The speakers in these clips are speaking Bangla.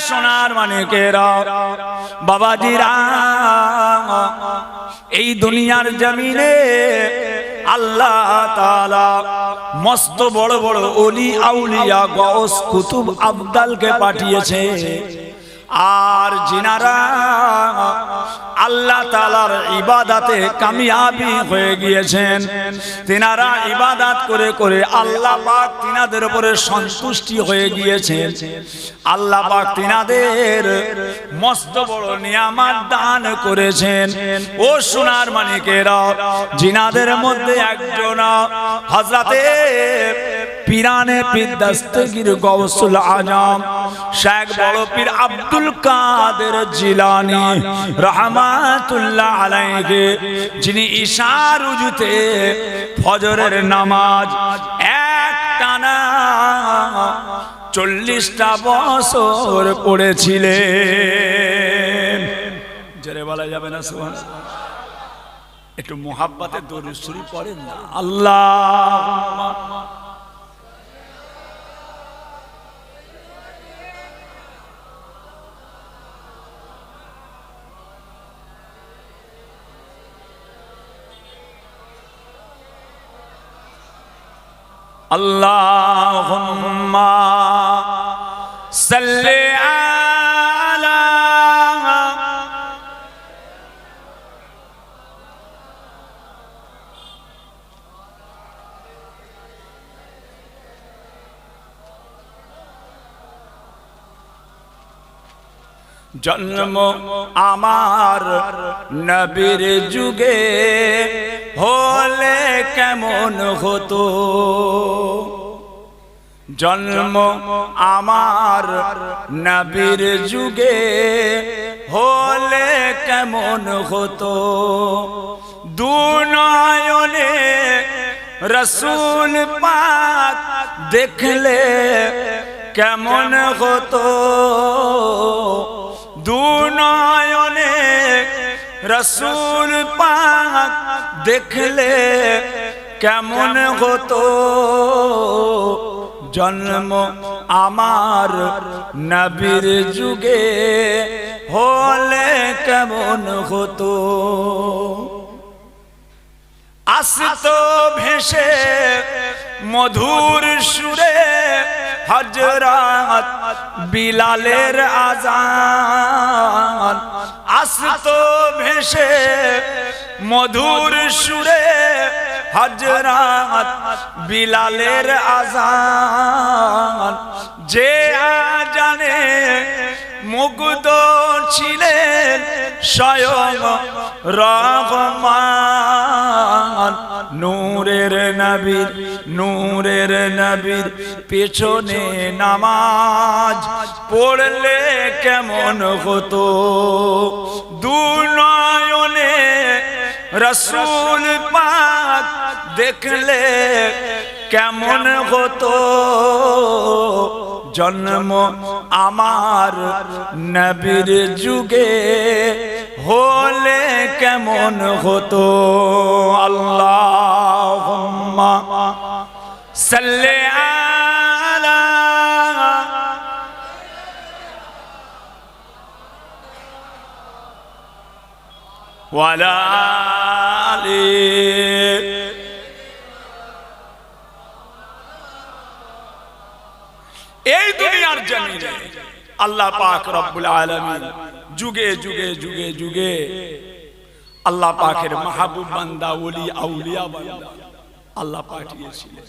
সোনার মানিকেরা, বাবাজিরা, এই দুনিয়ার জমিনে আল্লাহ তাআলা মস্ত বড় বড় ওলি আউলিয়া গৌস কুতুব আবদালকে পাঠিয়েছে। আর যিনারা আল্লাহ তাআলার ইবাদতে কামিয়াবি হয়ে গিয়েছেন, তিনারা ইবাদত করে করে আল্লাহ পাক তিনাদের উপরে সন্তুষ্টি হয়ে গিয়েছেন। আল্লাহ পাক তিনাদের মস্ত বড় নিয়ামত দান করেছেন। ও সোনার মানিকেরা, যিনাদের মধ্যে একজন হযরতে পীরানে পীর দস্তগীর গৌসুল আজম শেখ বড় পীর আব্দুল কাদের জিলানী রাহমাতুল্লাহ আলাইহি, যিনি ইশার উজুতে ফজরের নামাজ একটানা 40টা বছর পড়েছিলেন। জোরে বলা যাবে না সুবহানাল্লাহ? একটু মুহাব্বতে দরুদ শরীফ পড়েন না। আল্লাহ আল্লাহুম্মা সাল্লি আলা জন্ম আমার নবীর যুগে হলে কেমন হতো, জন্ম আমার নবীর যুগে হলে কেমন হতো, দুনয়নে রসুল পাক দেখলে কেমন হতো, দুনয়নে রসুল পাক দেখলে কেমন হতো, জন্ম আমার নবীর যুগে হলে কেমন হতো। আসতো ভেসে মধুর সুরে হযরত বিলালের আযান, আসতো ভেসে মধুর সুরে হযরত বিলালের আযান, যে আজানে মুগ্ধ ছিলেন স্বয়ং রহমান। নূরের নবীর পেছনে নামাজ পড়লে কেমন হতো, দুনয়নে রসুল পাক দেখলে কেমন হতো, জন্ম আমার নবীর যুগে হলে কেমন হতো। আল্লাহুম্মা সাল্লি আলা ওয়ালা আলি। এই দুনিয়ার জমিনে আল্লাহ পাক রব্বুল আলামিন যুগে যুগে যুগে যুগে আল্লাহ পাকের মাহবুব বান্দা ওলি আউলিয়া বান্দা আল্লাহ পাঠিয়েছিলেন।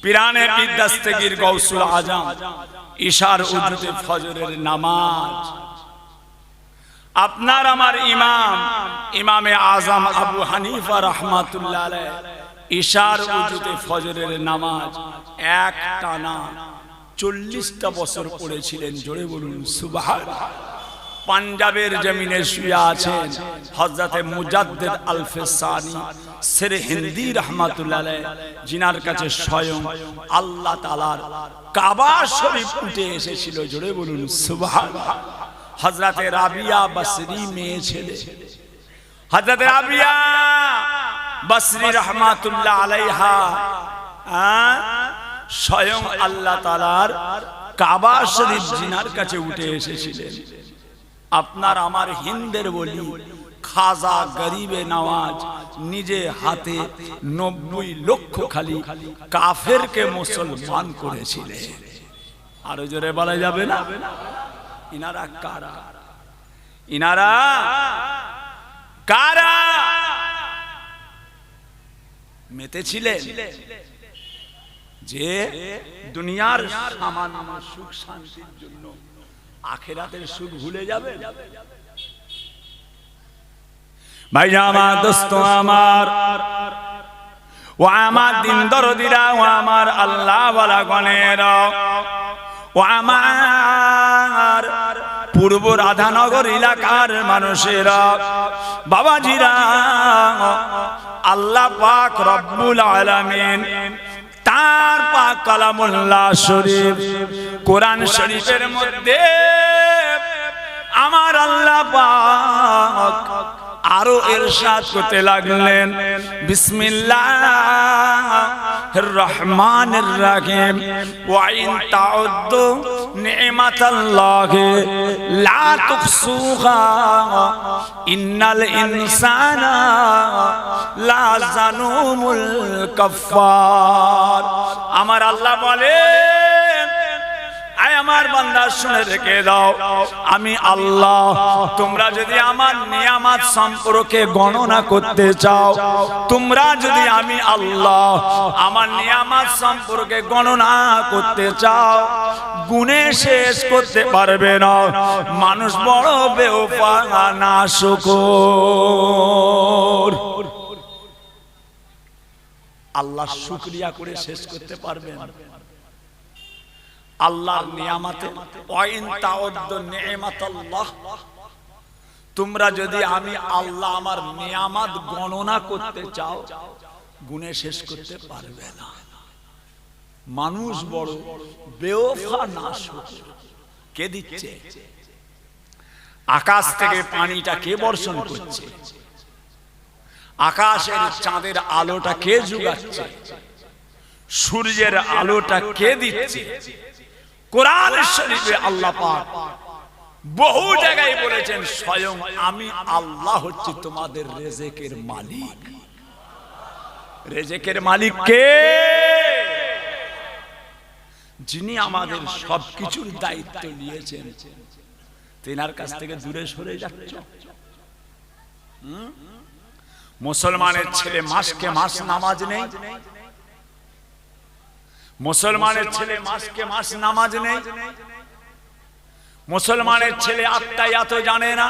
পীরানে পীর দস্তগীর গৌসুল আজম ইশার উজুতে ফজরের নামাজ, আপনার আমার ইমামে আজম আবু হানিফা রাহমাতুল্লাহ আলাইহি ইশার উজুতে ফজরের নামাজ এক টানা 40টা বছর পড়েছিলেন। জোরে বলুন সুবহানাল্লাহ। পাঞ্জাবের জমিনে শুয়ে আছেন হযরতে মুজাদ্দিদ আল-ফিসানি সিরহিন্দি রাহমাতুল্লাহ আলাইহি, জিনার কাছে স্বয়ং আল্লাহ তাআলার কাবা শরীফ উঠে এসেছিল। জোরে বলুন সুবহানাল্লাহ। হযরতে রাবিয়া বসরি মেয়ে ছেলে, হযরতে রাবিয়া বসরি রাহমাতুল্লাহ আলাইহা স্বয়ং আল্লাহ তাআলার কাবা শরীফ জিনার কাছে উঠে এসেছিলেন। আপনার আমার হিন্দের বলি খাজা গরিবে নওয়াজ নিজে হাতে 90 লক্ষ খালি কাফেরকে মুসলমান করেছিলেন। আরো জোরে বলা যাবে না? ইনারা কারা? ইনারা কারা? মেতেছিলেন যে দুনিয়ার সামান্য সুখ শান্তির জন্য আখিরাতের সুখ ভুলে যাবে। ভাই আমার দোস্ত আমার, ও আমার দিন দরদিরা, ও আমার আল্লাহ ওয়ালা গণেরা, ও আমার পূর্ব রাধানগর এলাকার মানুষেরা, বাবাজিরা, আল্লাহ পাক রব্বুল আলামিন তার পাক কালামুল্লাহ শরীফ কোরআন শরীফের মধ্যে আমার আল্লাহ পাক আরো ইরশাদ করতে লাগলেন, বিসমিল্লাহির রহমানির রহিম, ওয়া ইন তাউদ্দু নি'মাতাল্লাহি লা তুহসুহা ইন্নাল ইনসানা লা জালুমুল কাফফার। আমার আল্লাহ বলেন, আয় আমার বান্দা শুনে রেখে দাও, আমি আল্লাহ তোমরা যদি আমার নিয়ামত সম্পর্কে গণনা করতে চাও, তোমরা যদি আমি আল্লাহ আমার নিয়ামত সম্পর্কে গণনা করতে চাও, গুণে শেষ করতে পারবে না। মানুষ বড় বেওফা নাশুকর। আল্লাহ শুকরিয়া করে শেষ করতে পারবে না। আল্লাহর নিয়ামতে ওয়াইন তাউদ্দু নি'মাতাল্লাহ, তোমরা যদি আমি আল্লাহ আমার নিয়ামত গণনা করতে চাও, গুণে শেষ করতে পারবে না। মানুষ বড় বেওফা নাশুকর। কে দিচ্ছে? আকাশ থেকে পানিটা কে বর্ষণ করছে? আকাশের চাঁদের আলোটা কে জুগাচ্ছে? সূর্যের আলোটা কে দিচ্ছে? কোরআন শরীফে আল্লাহ পাক বহু জায়গায় বলেছেন, স্বয়ং আমি আল্লাহ হচ্ছি তোমাদের রিজিকের মালিক। রিজিকের মালিক কে? যিনি আমাদের সবকিছুর দায়িত্ব নিয়েছেন। তিনার কাছ থেকে দূরে সরে যাচ্ছ। মুসলমানের ছেলে মাসকে মাস নামাজ নেই, মুসলমানের ছেলে মাসকে মাস নামাজ নেই, মুসলমানের ছেলে আত্মায়াত জানে না,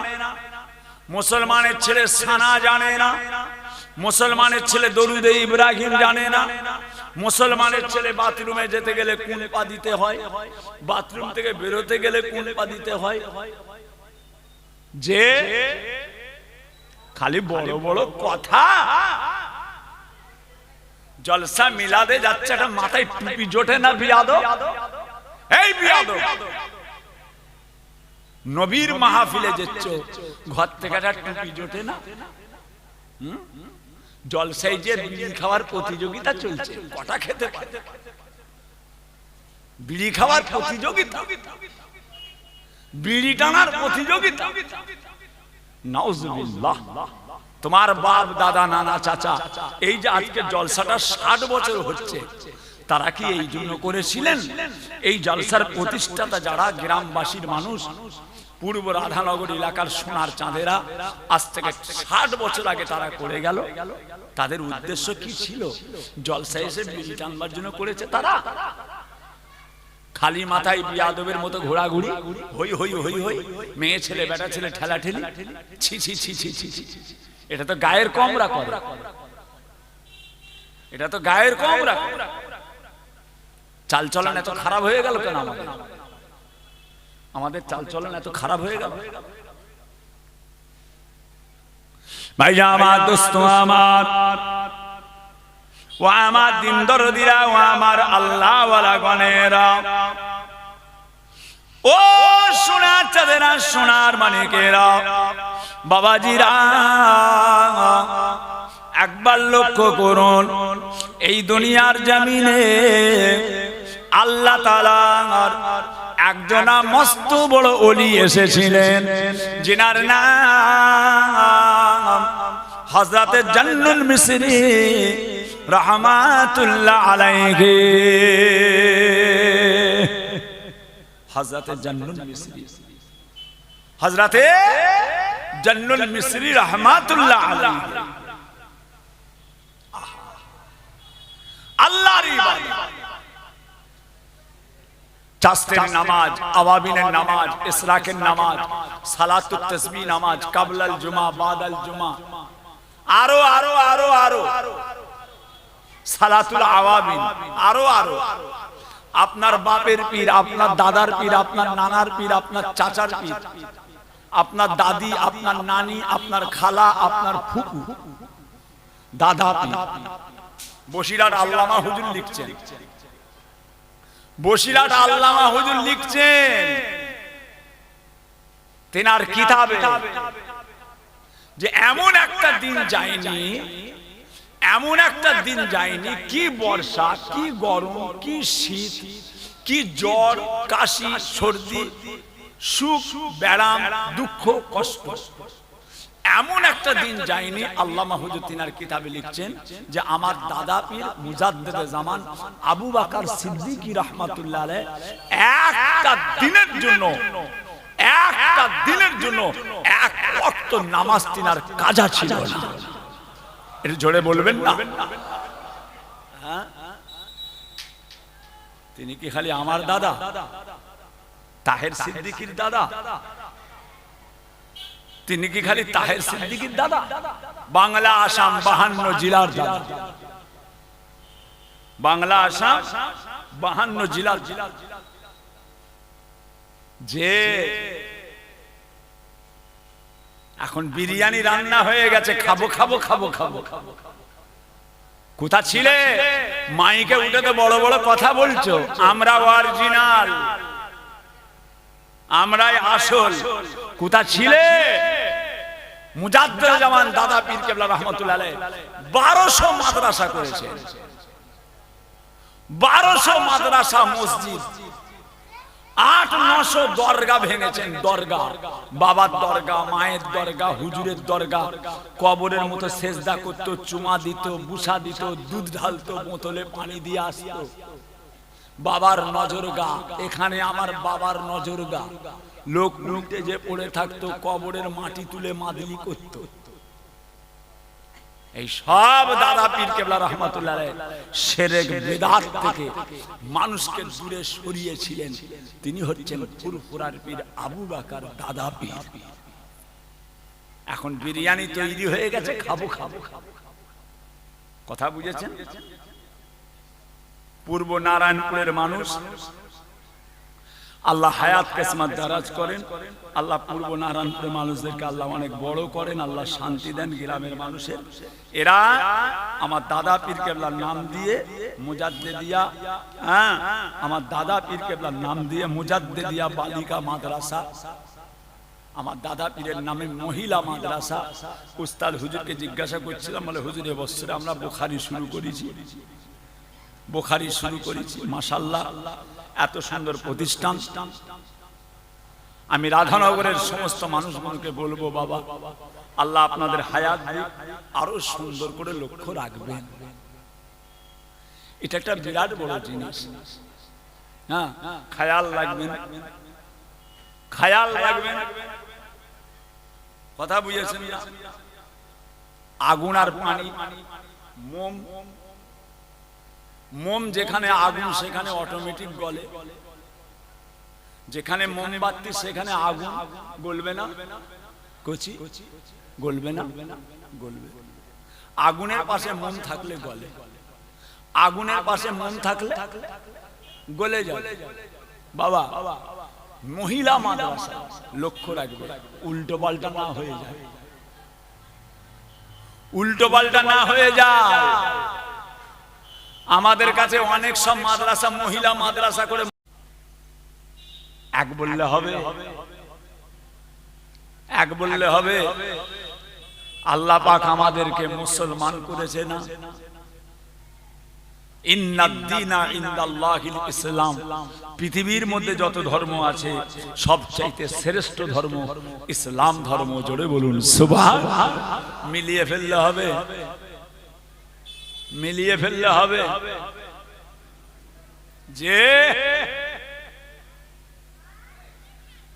মুসলমানের ছেলে সানা জানে না, মুসলমানের ছেলে দরুদে ইব্রাহিম জানে না, মুসলমানের ছেলে বাথরুমে যেতে গেলে কোন পা দিতে হয়, বাথরুম থেকে বেরোতে গেলে কোন পা দিতে হয়। যে খালি বড় বড় কথা, জলসা মিলাদে যাচ্ছে, একটা মাথায় টুপি জোটে না বিয়াদব? এই বিয়াদব, নবীর মাহফিলে যাচ্ছ, ঘর থেকে একটা টুপি জোটে না? জলসায় যে বিড়ি খাওয়ার প্রতিযোগিতা চলছে, কটা খেতে পারে? বিড়ি খাওয়ার প্রতিযোগিতা, বিড়ি টানার প্রতিযোগিতা। নাউজুবিল্লাহ। তোমার বাপ দাদা নানা চাচা এই যে আজকে জলসাটা 60 বছর হচ্ছে, তারা কি এই জন্য করেছিলেন? এই জলসার প্রতিষ্ঠাতা যারা গ্রামবাসীর মানুষ, পূর্ব রাধানগর এলাকার সোনার চাঁদেরা, আজ থেকে 60 বছর আগে তারা করে গেল। তাদের উদ্দেশ্য কি ছিল? জলসা এসে বিড়ি টানবার জন্য করেছে তারা? খালি মাথায় বিয়াদবের মতো ঘোরাঘুরি, হই হই হই হই, মেয়ে ছেলে বেটা ছেলে ঠেলাঠেলি, ছি ছি ছি ছি ছি। এটা তো গায়ের কমরা করে, এটা তো গায়ের কমরা। চালচলন এত খারাপ হয়ে গেল কেন? আমাদের চালচলন এত খারাপ হয়ে গেল। ভাইয়া আমার, দোস্ত আমার, ও আমার দিন দরদিরা, ও আমার আল্লাহ ওয়ালা গণেরা, ও সোনার চাঁদেরা, সোনার মানিকেরা, বাবাজিরা, একবার লক্ষ্য করুন, এই দুনিয়ার জমিনে আল্লাহ তাআলার একজনা মস্ত বড় ওলি এসেছিলেন, যিনার নাম হযরত জান্নুল মিসরি রাহমাতুল্লাহ আলাইহি। হযরত জান্নুল মিসরি, হযরত জান্নুল মিসরি রাহমাতুল্লাহ আলাইহি আল্লাহর ইবাদত, চাস্তের নামাজ, আওয়াবিনের নামাজ, ইসরাকের নামাজ, সালাতুত তাসবিহ নামাজ, কাবলাল জুমা, বাদাল জুমা, আরো আরো আরো আরো সালাতুল আওয়াবিন, আরো আরো আপনার বাপের পীর, আপনার দাদার পীর, আপনার নানার পীর, আপনার চাচার পীর, আপনার দাদি, আপনার নানি, আপনার খালা, আপনার ফুফু, দাদা পীর। বসিরহাট আল্লামা হুজুর লিখছেন, বসিরহাট আল্লামা হুজুর লিখছেন তেনার কিতাবে যে এমন একটা দিন যায়নি, এমন একটা দিন যায়নি, কি বর্ষা, কি গরম, কি শীত, কি জ্বর, কাশি, সর্দি, সুখ, ব্যারাম, দুঃখ, কষ্ট, এমন একটা দিন যায়নি। আল্লামা হুজুর তিনার কিতাবে লিখছেন যে আমার দাদা পীর মুজাদ্দেদে জামান আবু বকর সিদ্দিকী রাহমাতুল্লাহ আলাইহি একটা দিনের জন্য, একটা দিনের জন্য এক ওয়াক্ত নামাজ তিনার কাজা ছিল না। এটা জোরে বলবেন না? হ্যাঁ, তিনি কি খালি আমার দাদা তাহের সিদ্দিকীর দাদা? তিনি কি খালি তাহের সিদ্দিকীর দাদা? বাংলা আসাম 52 জেলার দাদা, বাংলা আসাম 52 জেলার যে এখন বিরিয়ানি রান্না হয়ে গেছে, খাবো খাবো খাবো খাবো খাবো। কোথা ছিলে? মাইকে উঠে তো বড় বড় কথা বলছো, আমরা অরিজিনাল, আমরাই আসল। কোথা ছিলে? মুজাদ্দেদে জামান দাদা পীর কেবলা রাহমাতুল্লাহ আলাইহি 1200 মাদ্রাসা করেছেন, 1200 মাদ্রাসা, মসজিদ, 800-900 দরগা ভেঙেছেন। দরগা, বাবার দরগা, মায়ের দরগা, হুজুরের দরগা, কবরের মতো সেজদা করতো, চুমা দিত, বুসা দিত, দুধ ঢালতো, বোতলে পানি দিয়ে আসতো। বাবার নজরগা, এখানে আমার বাবার নজরগা। লোক উল্টে যে পড়ে থাকতো, কবরের মাটি তুলে মাদলি করত। এই সব দাদা পীর কেবলা রাহমাতুল্লাহ আলাইহি শিরক বিদআত থেকে মানুষকে দূরে সরিয়েছিলেন। তিনি হচ্ছেন ফুরফুরার পীর আবু বকর দাদা পীর। এখন বিরিয়ানি তৈরি হয়ে গেছে, খাবো খাবো খাবো। কথা বুঝেছেন? পূর্ব নারায়ণপুরের মানুষ, আল্লাহ হায়াত কিসমত দারাজ করেন, আল্লাহ পূর্ব নারায়ণপুরের মানুষদেরকে আল্লাহ অনেক বড় করেন, আল্লাহ শান্তি দেন গ্রামের মানুষের। এরা আমার দাদা পীর কেবলার নাম দিয়ে মুজাদ্দেদিয়া, হ্যাঁ, আমার দাদা পীর কেবলার নাম দিয়ে মুজাদ্দেদিয়া বালিকা মাদ্রাসা, আমার দাদা পীরের নামে মহিলা মাদ্রাসা। উস্তাদ হুজুরকে জিজ্ঞাসা করছিলাম, বলে হুজুর এবছরে আমরা বুখারী শুরু করেছি, বুখারী শুরু করেছি, মাশাআল্লাহ এত সুন্দর প্রতিষ্ঠান। আমি রাধানগরের সমস্ত মানুষগুলোকে বলবো, বাবা আল্লাহ আপনাদের হায়াত আরো সুন্দর করে লক্ষ্য রাখবেন। এটা একটা বিরাট বড় জিনিস। হ্যাঁ, খেয়াল রাখবেন, খেয়াল রাখবেন। কথা বুঝেছেন না? আগুন আর পানি, মোম, মোম যেখানে আগুন সেখানে অটোমেটিক গলে, যেখানে মোমবাতি সেখানে আগুন গলবে না, কচি গলবে না, গলবে। আগুনের পাশে মোম থাকলে গলে, আগুনের পাশে মোম থাকলে গলে যাবে। বাবা মহিলা মাদ্রাসা লক্ষ্য রাখবে, উল্টো পাল্টা না হয়ে যায়, উল্টো পাল্টা না হয়ে যায়। আমাদের কাছে অনেক সব মাদ্রাসা মহিলা মাদ্রাসা করে, এক বললে হবে, এক বললে হবে? আল্লাহ পাক আমাদেরকে মুসলমান করেছে না? ইন্নাদ-দীনা ইনদাল্লাহিল ইসলাম, পৃথিবীর মধ্যে যত ধর্ম আছে সবচাইতে শ্রেষ্ঠ ধর্ম ইসলাম ধর্ম। জোরে বলুন সুবহানাল্লাহ। মিলিয়ে ফেললে হবে, মিলিয়ে ফেললে হবে যে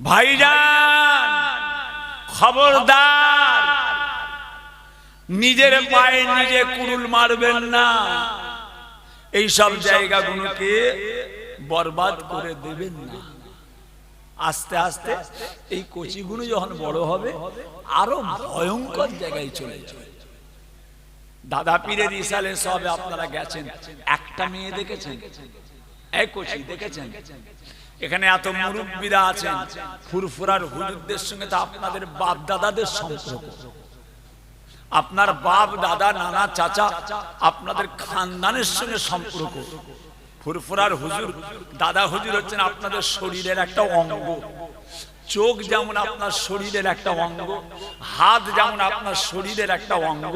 ভাইজান খবরদার, নিজের পায়ে নিজে কুড়ুল মারবেন না, এই সব জায়গাগুলোকে বরবাদ করে দেবেন না। আস্তে আস্তে এই কচিগুলো যখন বড় হবে আরো ভয়ঙ্কর জায়গায় চলে যাবে। দাদা পীরের ইসালে সবে আপনারা গেছেন, একটা মেয়ে দেখেছেন? এই কচি দেখেছেন? এখানে এত মুরব্বীরা আছেন, ফুরফুরার হুজুরদের সঙ্গে তো আপনাদের বাপ দাদাদের সম্পর্ক, আপনার বাপ দাদা নানা চাচা আপনাদের খানদানের সঙ্গে সম্পর্ক। ফুরফুরার হুজুর দাদা হুজুর হচ্ছেন আপনাদের শরীরের একটা অঙ্গ। চোখ যেমন আপনার শরীরের একটা অঙ্গ, হাত যেমন আপনার শরীরের একটা অঙ্গ,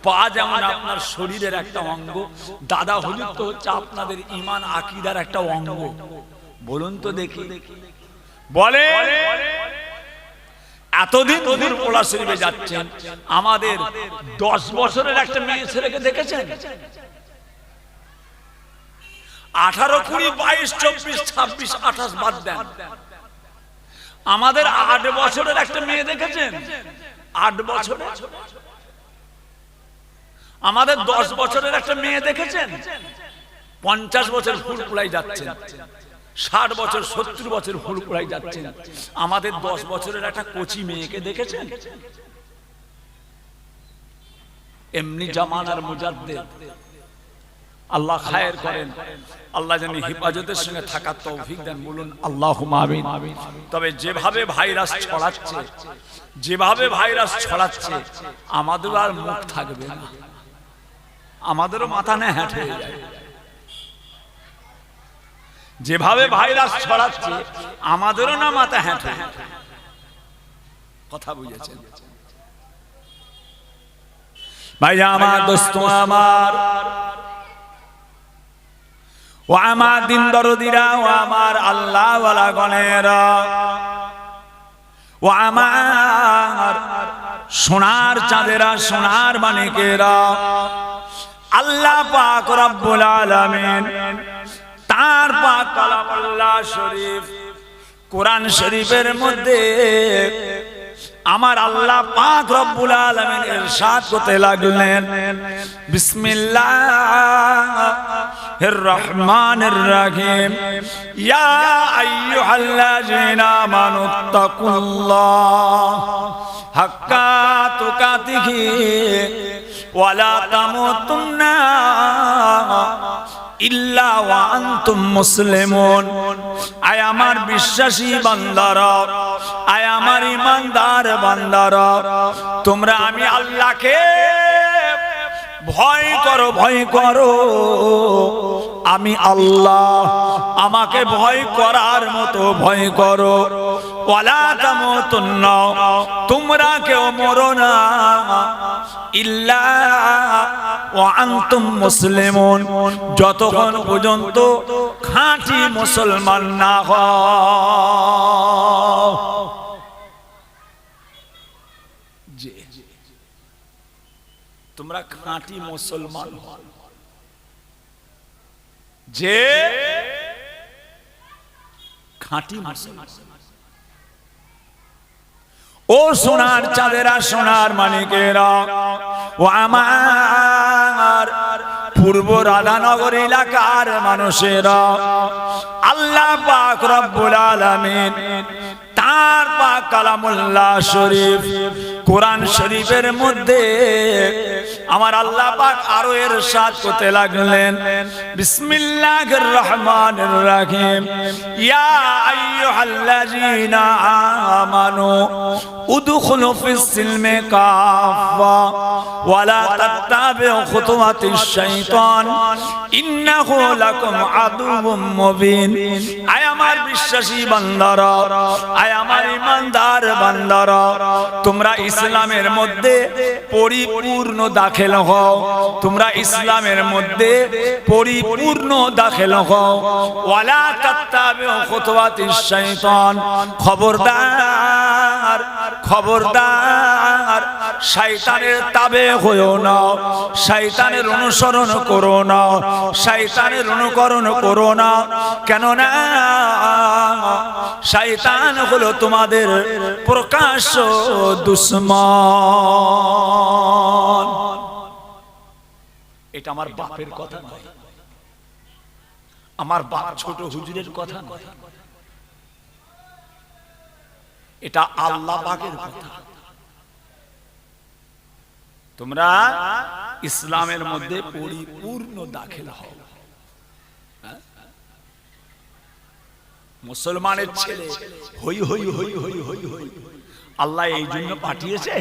পা যেমন আপনার শরীরের একটা অঙ্গ, দাদা হুজুর তো হচ্ছে আপনাদের ঈমান আকীদার একটা অঙ্গ। বলুন তো দেখি, বলে এতদিন হুজুর পোলা শরীফে যাচ্ছেন, আমাদের 10 বছরের একটা মেয়ে ছেলেকে দেখেছেন? 18, 20, 22, 24, 26, 28 বাদ দেন, আমাদের 8 বছরের একটা মেয়ে দেখেছেন? 8 বছর। আমাদের 10 বছরের একটা মেয়ে দেখেছেন? 50 বছর ফুল ফুলাই যাচ্ছেন, 60 বছর 70 বছর ফুল ফুলাই যাচ্ছেন। আমাদের 10 বছরের একটা কচি মেয়েকে দেখেছেন? এমনি জামানার মুজাদ্দিদ, আল্লাহ খায়ের করেন, আল্লাহ যেন হিফাজতের সঙ্গে থাকার তৌফিক দেন। বলুন আল্লাহুম্মা আমিন। তবে যেভাবে ভাইরাস ছড়াচ্ছে, যেভাবে ভাইরাস ছড়াচ্ছে, আমাদের আর মুখ থাকবে না, আমাদেরও মাথা না হ্যাট হয়ে যায়। যেভাবে ভাইরাস ছড়াচ্ছে আমাদেরও না মাথা হ্যাট হয়ে যায়। কথা বুঝেছেন ভাই আমার, দোস্ত আমার, ও আমার দিন দরদিরা, ও আমার আল্লাহ ওয়ালা গণেরা, ও আমার সোনার চাঁদেরা, সোনার মানিকেরা, আল্লাহ পাক রব্বুল আলামিন তার পাক কালামুল্লাহ শরীফ কোরআন শরীফের মধ্যে আমার আল্লাহ পাক রব্বুল আলামিন ইরশাদ করতে লাগলেন, বিসমিল্লাহির রহমানির রহিম, ইয়া আইয়ুহাল্লাযীনা আমানুত্তাকুল্লাহ হাক্কা তুকাতিহি ওয়া লা তামুতুন্না ইল্লা ওয়া আনতুম মুসলিমুন। আয় আমার বিশ্বাসী বান্দারা, আয় আমার ঈমানদার বান্দারা, তোমরা আমি আল্লাহকে ভয় করো, ভয় করো। আমি আল্লাহ, আমাকে ভয় করার মতো ভয় করো। ওয়ালা তামুতুন্না, তোমরা কেউ মরো না, ইল্লা ওয়া আনতুম মুসলিমুন, যতক্ষণ পর্যন্ত খাঁটি মুসলমান না হও। তোমরা খাঁটি মুসলমান হও, যে খাঁটি মুসলমান। ও সোনার চাঁদেরা, সোনার মানিকেরা, ও আমার পূর্ব রাধানগর এলাকার মানুষেরা, আল্লাহ পাক রব্বুল আলামিন তার পাক কালামুল্লাহ শরীফ কোরআন শরীফের মধ্যে আমার আল্লাহ পাক আরো ইরশাদ করতে লাগলেন, বিসমিল্লাহির রহমানির রহিম, ইয়া আইয়ুহাল্লাযীনা আমানু উদখুলু ফিস সিলমি কাফা ওয়া লা তাত্তাবিউ খুতুওয়াতিশ শাইতান ইন্নাহু লাকুম আদুউম মুবিন। আয় আমার বিশ্বাসী বান্দারা, আয় আমার ঈমানদার বান্দারা, তোমরা ইসলামের মধ্যে পরিপূর্ণ দাখিল হও, তোমরা ইসলামের মধ্যে পরিপূর্ণ দাখিল হও। ওয়ালা তাত্তাবিউ খুতুওয়াতিশ শাইতান, খবরদার খবরদার শয়তানের তাবে হইও না, শয়তানের অনুসরণ করো না, শয়তানের অনুকরণ করো না। কেননা শয়তান হলো তোমাদের প্রকাশ্য দুশমন। এটা আমার বাপের কথা নয়, আমার বাপ ছোট হুজুরের কথা নয়, এটা আল্লাহ পাকের কথা। তোমরা ইসলামের মধ্যে পরিপূর্ণ দাখিল হও। মুসলমানের ছেলে হই হই হই হই হই হই, আল্লাহ এই জন্য পাঠিয়েছে?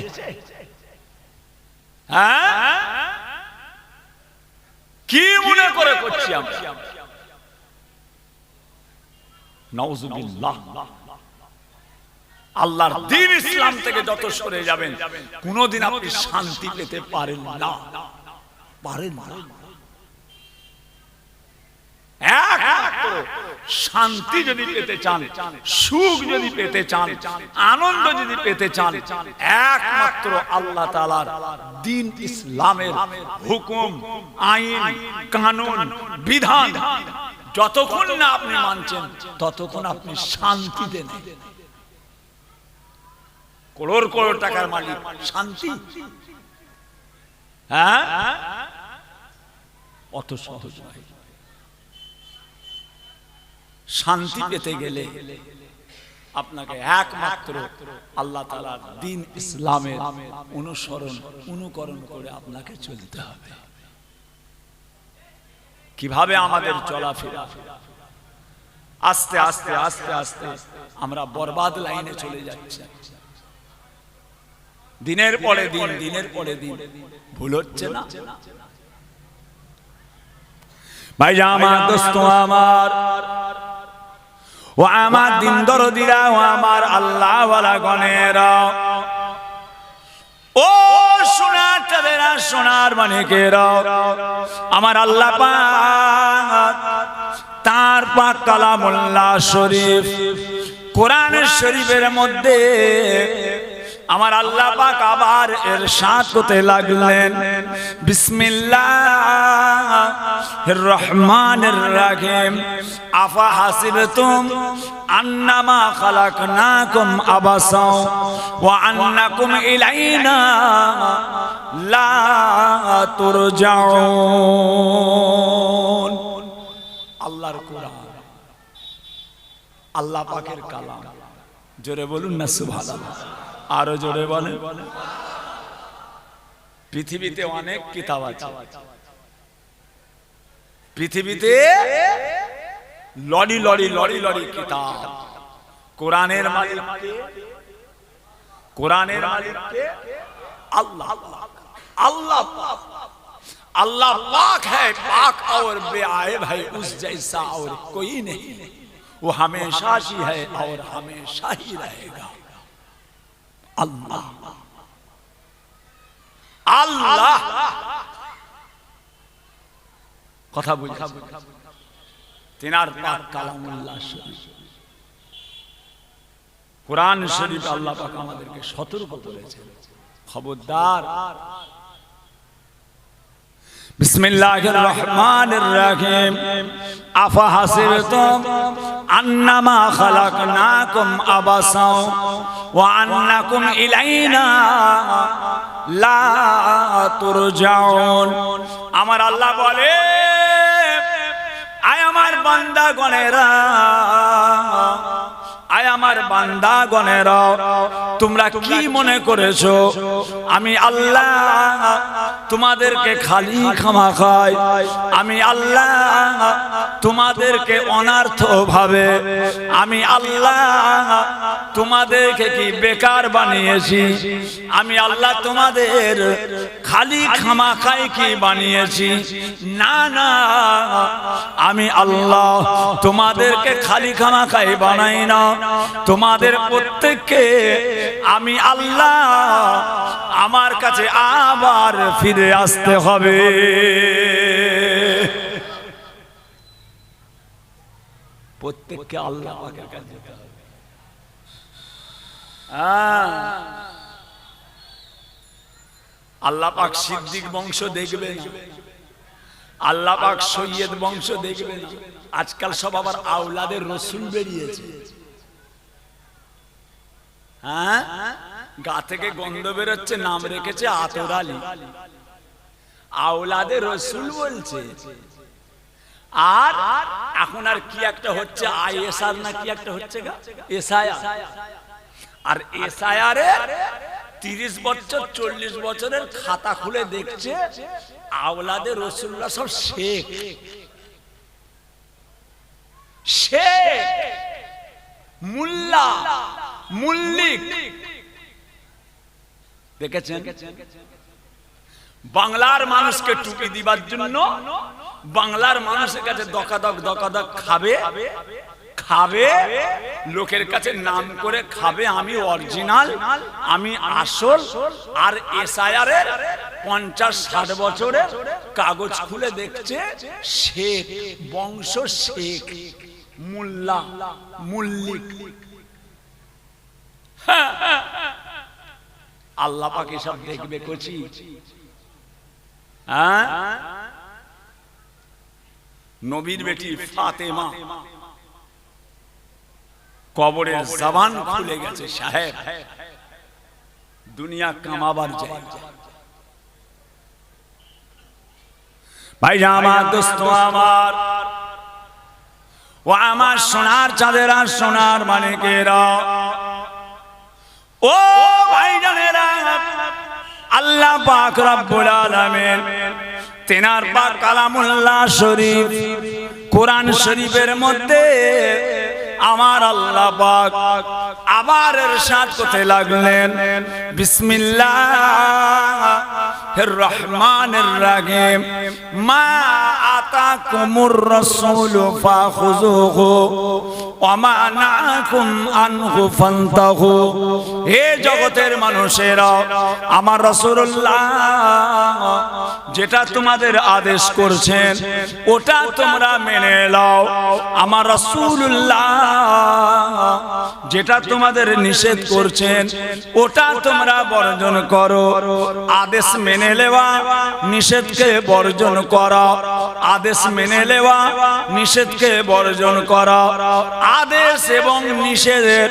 হ্যাঁ, কি মনে করে করছি আমরা? নাউজুবিল্লাহ। আল্লাহর দ্বীন ইসলাম থেকে যত সরে যাবেন কোনদিন আপনি শান্তি পেতে পারেন না, পারেন না। একমাত্র শান্তি যদি পেতে চান, সুখ যদি পেতে চান, আনন্দ যদি পেতে চান, একমাত্র আল্লাহ তাআলার দ্বীন ইসলামের হুকুম, আইন, কানুন, বিধান যতক্ষণ না আপনি মানছেন ততক্ষণ আপনি শান্তিতে নেই। করোড় করোড় টাকার মালিক শান্তি? হ্যাঁ, অত সহজ নয়। শান্তি পেতে গেলে আপনাকে একমাত্র আল্লাহ তাআলার দ্বীন ইসলামের অনুকরণ করে আপনাকে চলতে হবে। কিভাবে আমাদের চলাফেরা? আস্তে আস্তে আস্তে আস্তে আমরা বরবাদ লাইনে চলে যাচ্ছি। দিনের পরে দিন, দিনের পরে দিন ভুল হচ্ছে না? ভাইজান আমার, দোস্ত আমার, ও আমার দিন দরদিরা, ও আমার আল্লাহ ওয়ালা গণেরা, ও সোনার চাঁদেরা, সোনার মানিকেরা, আমার আল্লাহ পাক তার পাক কালামুল্লাহ শরীফ কোরআন শরীফের মধ্যে আমার আল্লাহ পাক আবার ইরশাদ করতে লাগলেন, বিসমিল্লাহির রহমানির রহিম, আফা হাসিবতুম আন্নামা খালাকনাকুম আবাসা ওয়া আন্নাকুম ইলাইনা লা তুরজাউন। আল্লাহর কোরআন, আল্লাহ পাকের কালাম। জোরে বলুন না সুবহানাল্লাহ। আরো জোরে বলেন। পৃথিবীতে অনেক কিতাব আছে, পৃথিবীতে লড়ি লড়ি লড়ি লড়ি কিতাব। কোরআনের মালিক কে? কোরআনের মালিক কে? अल्लाह अल्लाह अल्लाह पाक है, पाक और बेआइब है, उस जैसा और कोई नहीं। वो हमेशा ही है और हमेशा ही रहेगा। अल्लाह अल्लाह কথা বুঝা তিনার পাক কালামুল্লাহ শরীফ, কোরআন শরীফ আল্লাহ পাক আমাদেরকে সতর্ক করেছেন, খবরদার। বিসমিল্লাহির রহমানির রহিম, আফা হাসিবতুম আন্নামা খালাকনাকুম আবাসা ওয়া আন্নাকুম ইলাইনা লা তুরজাউন। আমার আল্লাহ বলে, আয় আমার বান্দাগণেরা, আয় আমার আমার বান্দাগণেরা, তোমরা কি মনে করেছো আমি আল্লাহ তোমাদেরকে খালি খামাখাই, আমি আল্লাহ তোমাদেরকে অনার্থ ভাবে, আমি আল্লাহ তোমাদেরকে কি বেকার বানিয়েছি, আমি আল্লাহ তোমাদের খালি খামাখাই কি বানিয়েছি? না না, আমি আল্লাহ তোমাদেরকে খালি খামাখাই বানাই না, তোমাদের প্রত্যেককে আমি আল্লাহ আমার কাছে আবার ফিরে আসতে হবে। প্রত্যেককে আল্লাহ পাকের কাছে যেতে হবে। আল্লাহ পাক সিদ্দিক বংশ দেখবে না, আল্লাহ পাক সৈয়দ বংশ দেখবে না। আজকাল সব আবার আওলাদের রসুল বেরিয়েছে। হ্যাঁ, গা থেকে গন্ধ বেরোচ্ছে, নাম রেখেছে আতর আলী, আওলাদের রসুল বলছে। আর এখন আর কি একটা হচ্ছে, আইএসআর না কি একটা হচ্ছে, আর এসআইআরে 30 বছর 40 বছরের খাতা খুলে দেখছে আওলাদের রসুল্লাহ সব শেখ, শেখ, মুল্লা, মুল্লিক। দেখেছেন বাংলার মানুষকে টুপি দিবার জন্য বাংলার মানুষের কাছে দকাদক দকাদক খাবে, খাবে লোকের কাছে নাম করে খাবে আমি অরিজিনাল, আমি আসল। আর এসআইআর 50-60 বছরের কাগজ খুলে দেখছে শেখ বংশ, শেখ, মুল্লা, মুল্লিক। আল্লাহ পাক এসব দেখবে কচি। হ্যাঁ, নবীর বেটি ফাতেমা কবরের জবান খুলে গেছে, সাহেব দুনিয়া কামাবার যায়। ভাই আমার দোস্ত আমার, ও আমার সোনার চাঁদেরা, সোনার মানিকেরা, ও ভাইজানেরা, আল্লাহ পাক রব্বুল আলামিন তেনার পাক কালামুল্লাহ শরীফ কোরআন শরীফের মধ্যে আমার আল্লাহ পাক আবার ইরশাদ করতে লাগলেন, বিসমিল্লাহির রহমানির রহিম, মা আতাকুমুর রাসূলু ফাখুযুহু ওয়া মা নাহাকুম আনহু ফান্তাহু। হে জগতের মানুষেরা, আমার রাসূলুল্লাহ যেটা তোমাদের আদেশ করছেন ওটা তোমরা মেনে নাও, আমার রাসূলুল্লাহ যেটা তোমাদের নিষেধ করছেন ওটা তোমরা বর্জন করো। আদেশ মেনে নেওয়া, নিষেধকে বর্জন করা, আদেশ মেনে নেওয়া, নিষেধকে বর্জন করা। আদেশ এবং নিষেধের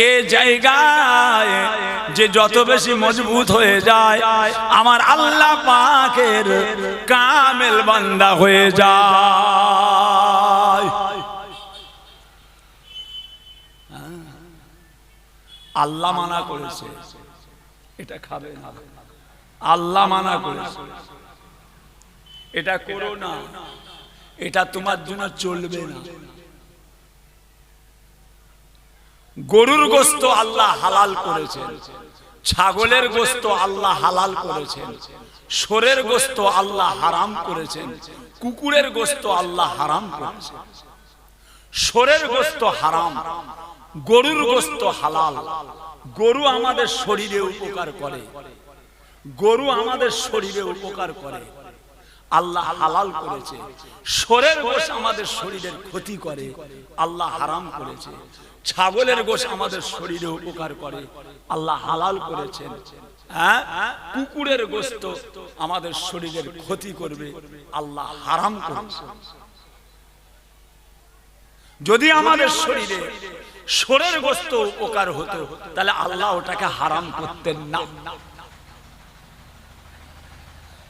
এই জায়গায় যে যত বেশি মজবুত হয়ে যায়, আমার আল্লাহ পাকের কামেল বান্দা হয়ে যায়। আল্লাহ মানা করেছে এটা খাবে না, আল্লাহ মানা করেছে এটা করো না, এটা তোমার জন্য চলবে না। গরুর গোশত আল্লাহ হালাল করেছেন, ছাগলের গোশত আল্লাহ হালাল করেছেন, শুয়োরের গোশত আল্লাহ হারাম করেছেন, কুকুরের গোশত আল্লাহ হারাম করেছেন। শুয়োরের গোশত হারাম, গরুর গোশত হালাল। গরু আমাদের শরীরে উপকার করে, গরু আমাদের শরীরে উপকার করে, আল্লাহ হালাল করেছে। শুয়োরের গোশত আমাদের শরীরের ক্ষতি করে, আল্লাহ হারাম করেছে। ছাগলের গোশত আমাদের শরীরে উপকার করে, আল্লাহ হালাল করেছেন। হ্যাঁ, কুকুরের গোশত আমাদের শরীরের ক্ষতি করবে, আল্লাহ হারাম করেছে। যদি আমাদের শরীরে শুয়োরের গোশত উপকার হতো তাহলে আল্লাহ ওটাকে হারাম করতেন না,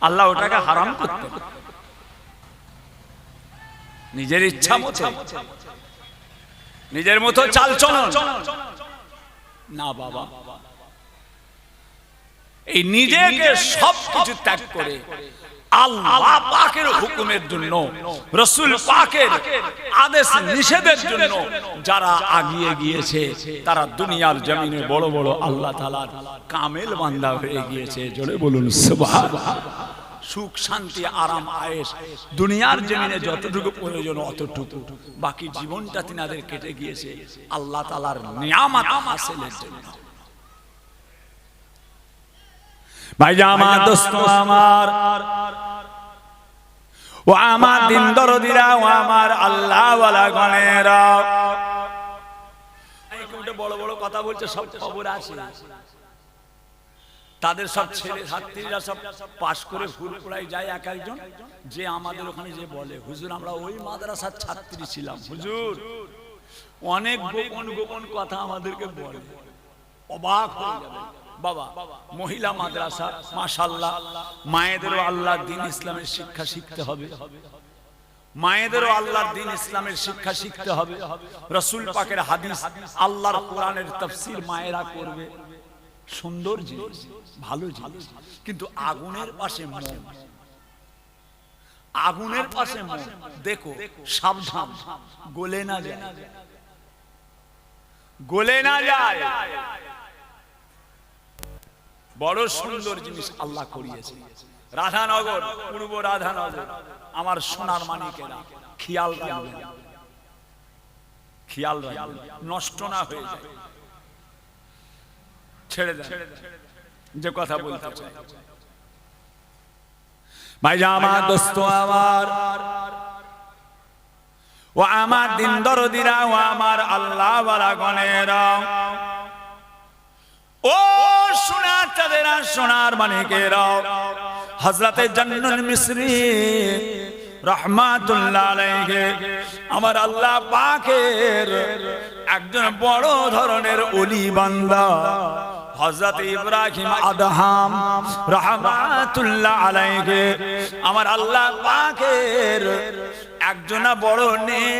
আল্লাহ ওটাকে হারাম করতেন নিজের ইচ্ছা মতো। নিজের মতো চাল চলন না বাবা, এই নিজেকে সবকিছু ত্যাগ করে আল্লাহ পাকের হুকুমের জন্য, রাসূল পাকের আদেশ নিষেধের জন্য যারা আগিয়ে গিয়েছে তারা দুনিয়ার জমিনে বড় বড় আল্লাহ তাআলার কামেল বান্দা হয়ে গিয়েছে। জোরে বলুন সুবহানাল্লাহ। সুখ শান্তি আরাম আয়েশ দুনিয়ার জমিনে যতটুকু প্রয়োজন অতটুকু, বাকি জীবনটা তিনাদের কেটে গিয়েছে আল্লাহ তাআলার নিয়ামত হাসিলের জন্য। ভাইয়া আমার দোস্ত আমার, ও আমার দিন দরদিরা, ও আমার আল্লাহ ওয়ালা গণেরা, বড় বড় কথা বলছে, সব খবর আছে। তাদের সব ছেলে ছাত্রীরা সব পাশ করে ফুলপুরায় যায় এক একজন, যে আমাদের ওখানে যে বলে হুজুর আমরা ওই মাদ্রাসার ছাত্রী ছিলাম, হুজুর অনেক গোপন গোপন কথা আমাদেরকে বলে, অবাক হয়ে যাবে। বাবা মহিলা মাদ্রাসা মাশাআল্লাহ, মায়েদেরও আল্লাহর দ্বীন ইসলামের শিক্ষা শিখতে হবে, মায়েদেরও আল্লাহর দ্বীন ইসলামের শিক্ষা শিখতে হবে। রাসূল পাকের হাদিস আল্লাহর কোরআনের তাফসীর মায়েরা করবে, সুন্দর জিনিস, ভালো জিনিস। কিন্তু আগুনের পাশে মন, আগুনের পাশে মন, দেখো সাবধান গলে না যায়, গলে না যায়। বড় সুন্দর জিনিস আল্লাহ করিয়েছে। রাধানগর, পূর্ব রাধানগর, আমার সোনার মানিকেরা খেয়াল রাখবেন, খেয়াল রাখবেন নষ্ট না হয়ে যায়। ছেড়ে দেন যে কথা বলতে চাই। ভাইয়া আমার দোস্ত আমার, ও আমার দিন দরদিরা, ও আমার আল্লাহ ওয়ালা গণেরা, ও সোনার চাঁদেরা, সোনার মানিকেরা, হযরতে জান্নুল মিসরি রাহমাতুল্লাহ আলাইহি আমার আল্লাহ পাকের একজন বড় ধরনের ওলি বান্দা হযরত ইব্রাহিম আদহাম রাহমাতুল্লাহ আলাইহি আমার আল্লাহ পাকের একজন বড় নেক